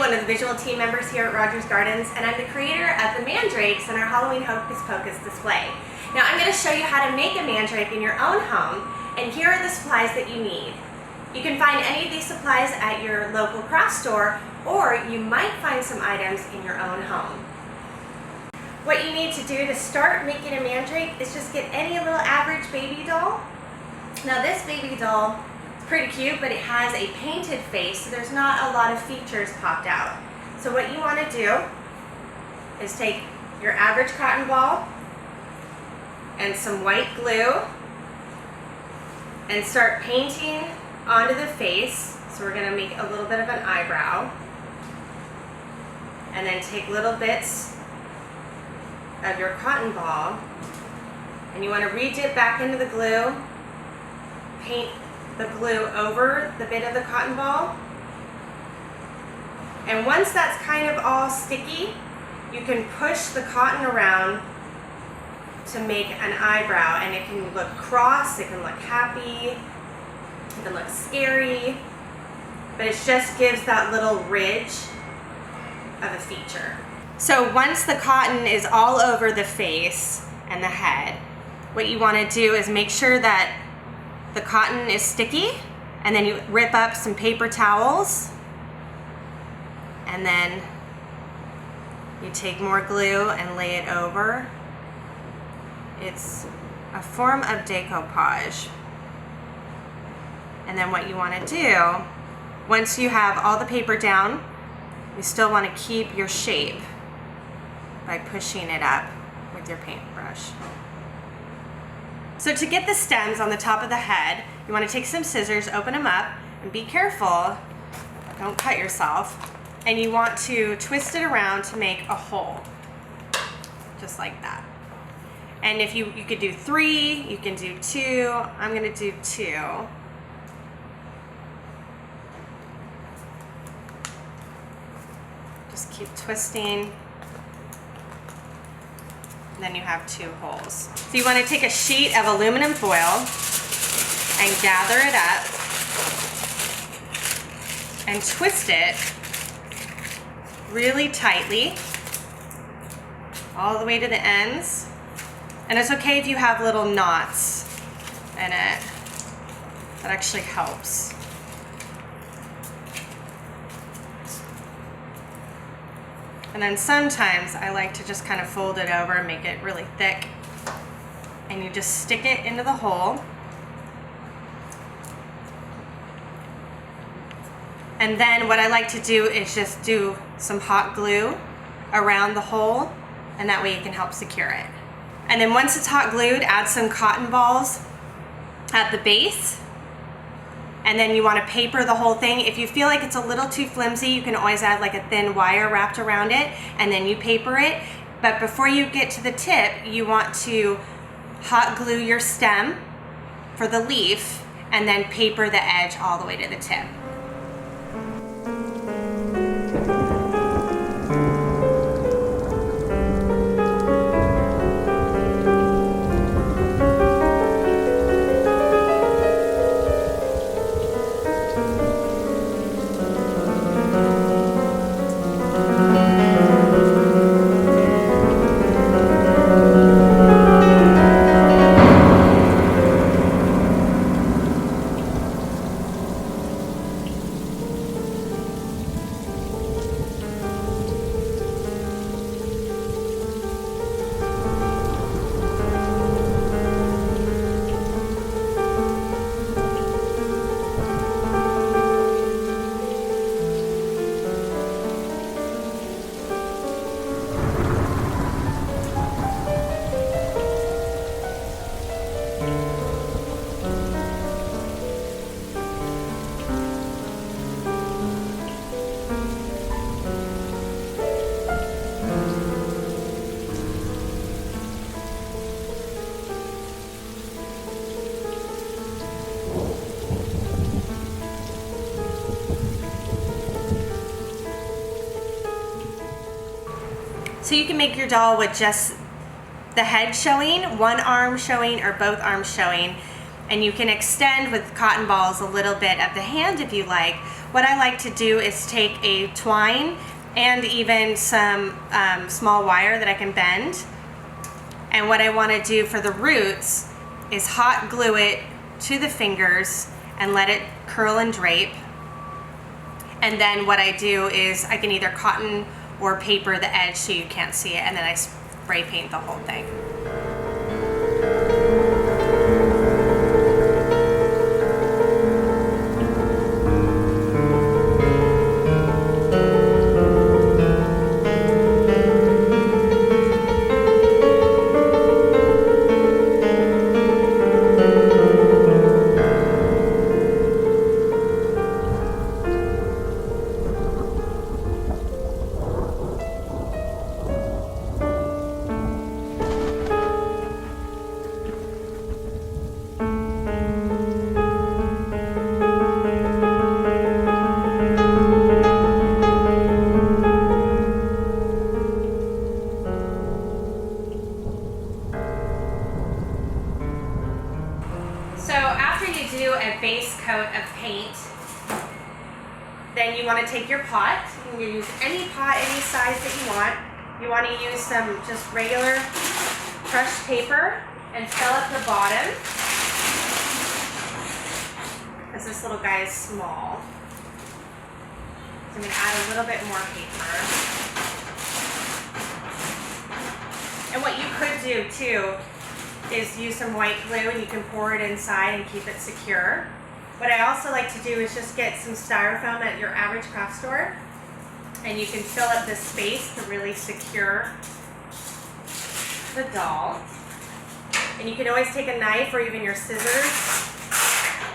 one of the visual team members here at Rogers Gardens, and I'm the creator of the Mandrakes and our Halloween Hocus Pocus display. Now I'm going to show you how to make a mandrake in your own home, and here are the supplies that you need. You can find any of these supplies at your local craft store, or you might find some items in your own home. What you need to do to start making a mandrake is just get any little average baby doll. Now this baby doll is pretty cute, but it has a painted face, so there's not a lot of features popped out. So what you want to do is take your average cotton ball and some white glue and start painting onto the face. So we're going to make a little bit of an eyebrow, and then take little bits of your cotton ball and you want to re-dip back into the glue, paint the glue over the bit of the cotton ball, and once that's kind of all sticky, you can push the cotton around to make an eyebrow, and it can look cross, it can look happy, it can look scary, but it just gives that little ridge of a feature. So once the cotton is all over the face and the head, what you want to do is make sure that the cotton is sticky, and then you rip up some paper towels, and then you take more glue and lay it over. It's a form of decoupage. And then what you want to do, once you have all the paper down, you still want to keep your shape by pushing it up with your paintbrush. So to get the stems on the top of the head, you want to take some scissors, open them up, and be careful, don't cut yourself. And you want to twist it around to make a hole, just like that. And if you could do 3, you can do 2. I'm going to do 2. Just keep twisting. And then you have 2 holes. So you want to take a sheet of aluminum foil and gather it up and twist it really tightly all the way to the ends. And it's okay if you have little knots in it. That actually helps. And then sometimes I like to just kind of fold it over and make it really thick. And you just stick it into the hole. And then what I like to do is just do some hot glue around the hole, and that way you can help secure it. And then once it's hot glued, add some cotton balls at the base. And then you want to paper the whole thing. If you feel like it's a little too flimsy, you can always add like a thin wire wrapped around it, and then you paper it. But before you get to the tip, you want to hot glue your stem for the leaf, and then paper the edge all the way to the tip. So you can make your doll with just the head showing, one arm showing, or both arms showing, and you can extend with cotton balls a little bit of the hand if you like. what I like to do is take a twine and even some small wire that I can bend. And what I want to do for the roots is hot glue it to the fingers and let it curl and drape. And then what I do is I can either cotton or paper the edge so you can't see it, and then I spray paint the whole thing. So after you do a base coat of paint, then you want to take your pot. You can use any pot, any size that you want. You want to use some just regular crushed paper and fill up the bottom, as this little guy is small. So I'm going to add a little bit more paper. And what you could do too is use some white glue and you can pour it inside and keep it secure. What I also like to do is just get some styrofoam at your average craft store, and you can fill up this space to really secure the doll. And you can always take a knife or even your scissors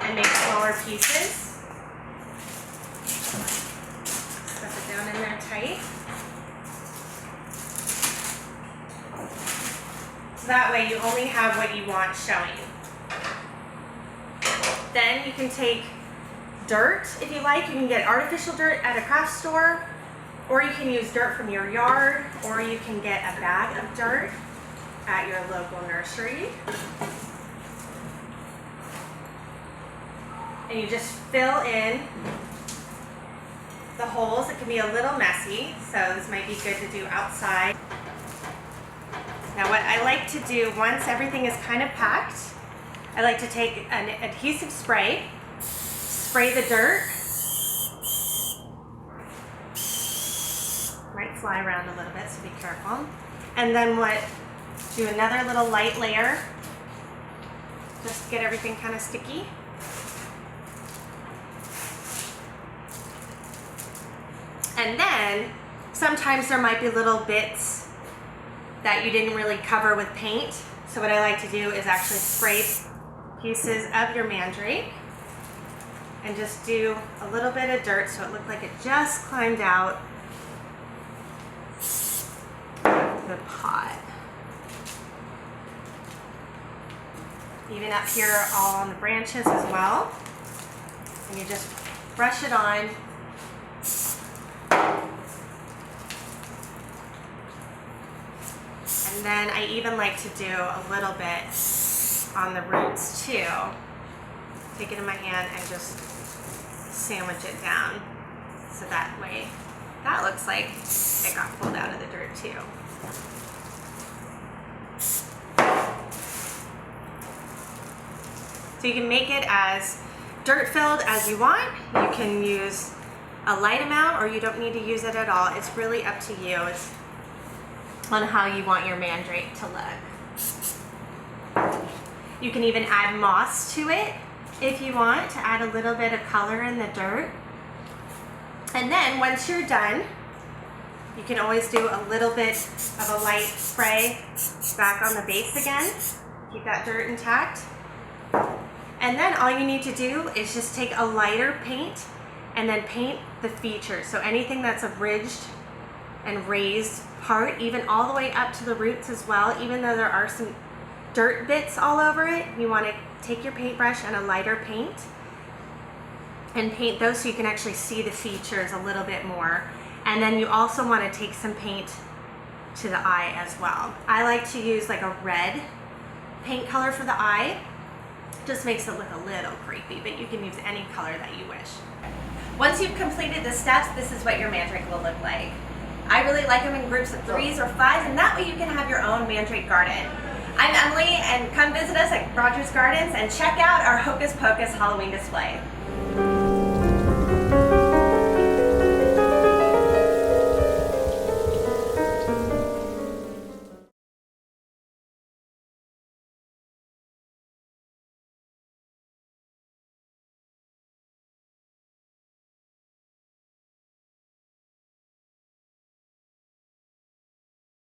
and make smaller pieces. Stuff it down in there tight. So that way you only have what you want showing. Then you can take dirt if you like. You can get artificial dirt at a craft store, or you can use dirt from your yard, or you can get a bag of dirt at your local nursery. And you just fill in the holes. It can be a little messy, so this might be good to do outside. Now what I like to do once everything is kind of packed, I like to take an adhesive spray, spray the dirt. Might fly around a little bit, so be careful. And then do another little light layer, just to get everything kind of sticky. And then sometimes there might be little bits that you didn't really cover with paint. So what I like to do is actually spray pieces of your Mandrake and just do a little bit of dirt so it looked like it just climbed out of the pot. Even up here all on the branches as well. And you just brush it on. And then I even like to do a little bit on the roots too. Take it in my hand and just sandwich it down. So that way, that looks like it got pulled out of the dirt too. So you can make it as dirt filled as you want. You can use a light amount or you don't need to use it at all. It's really up to you. It's on how you want your Mandrake to look. You can even add moss to it if you want to add a little bit of color in the dirt. And then once you're done, you can always do a little bit of a light spray back on the base again. Keep that dirt intact. And then all you need to do is just take a lighter paint and then paint the features. So anything that's a ridged and raised part, even all the way up to the roots as well, even though there are some dirt bits all over it, you want to take your paintbrush and a lighter paint and paint those so you can actually see the features a little bit more. And then you also want to take some paint to the eye as well. I like to use like a red paint color for the eye. Just makes it look a little creepy, but you can use any color that you wish. Once you've completed the steps, this is what your mandrake will look like. I really like them in groups of 3s or 5s, and that way you can have your own mandrake garden. I'm Emily, and come visit us at Rogers Gardens and check out our Hocus Pocus Halloween display.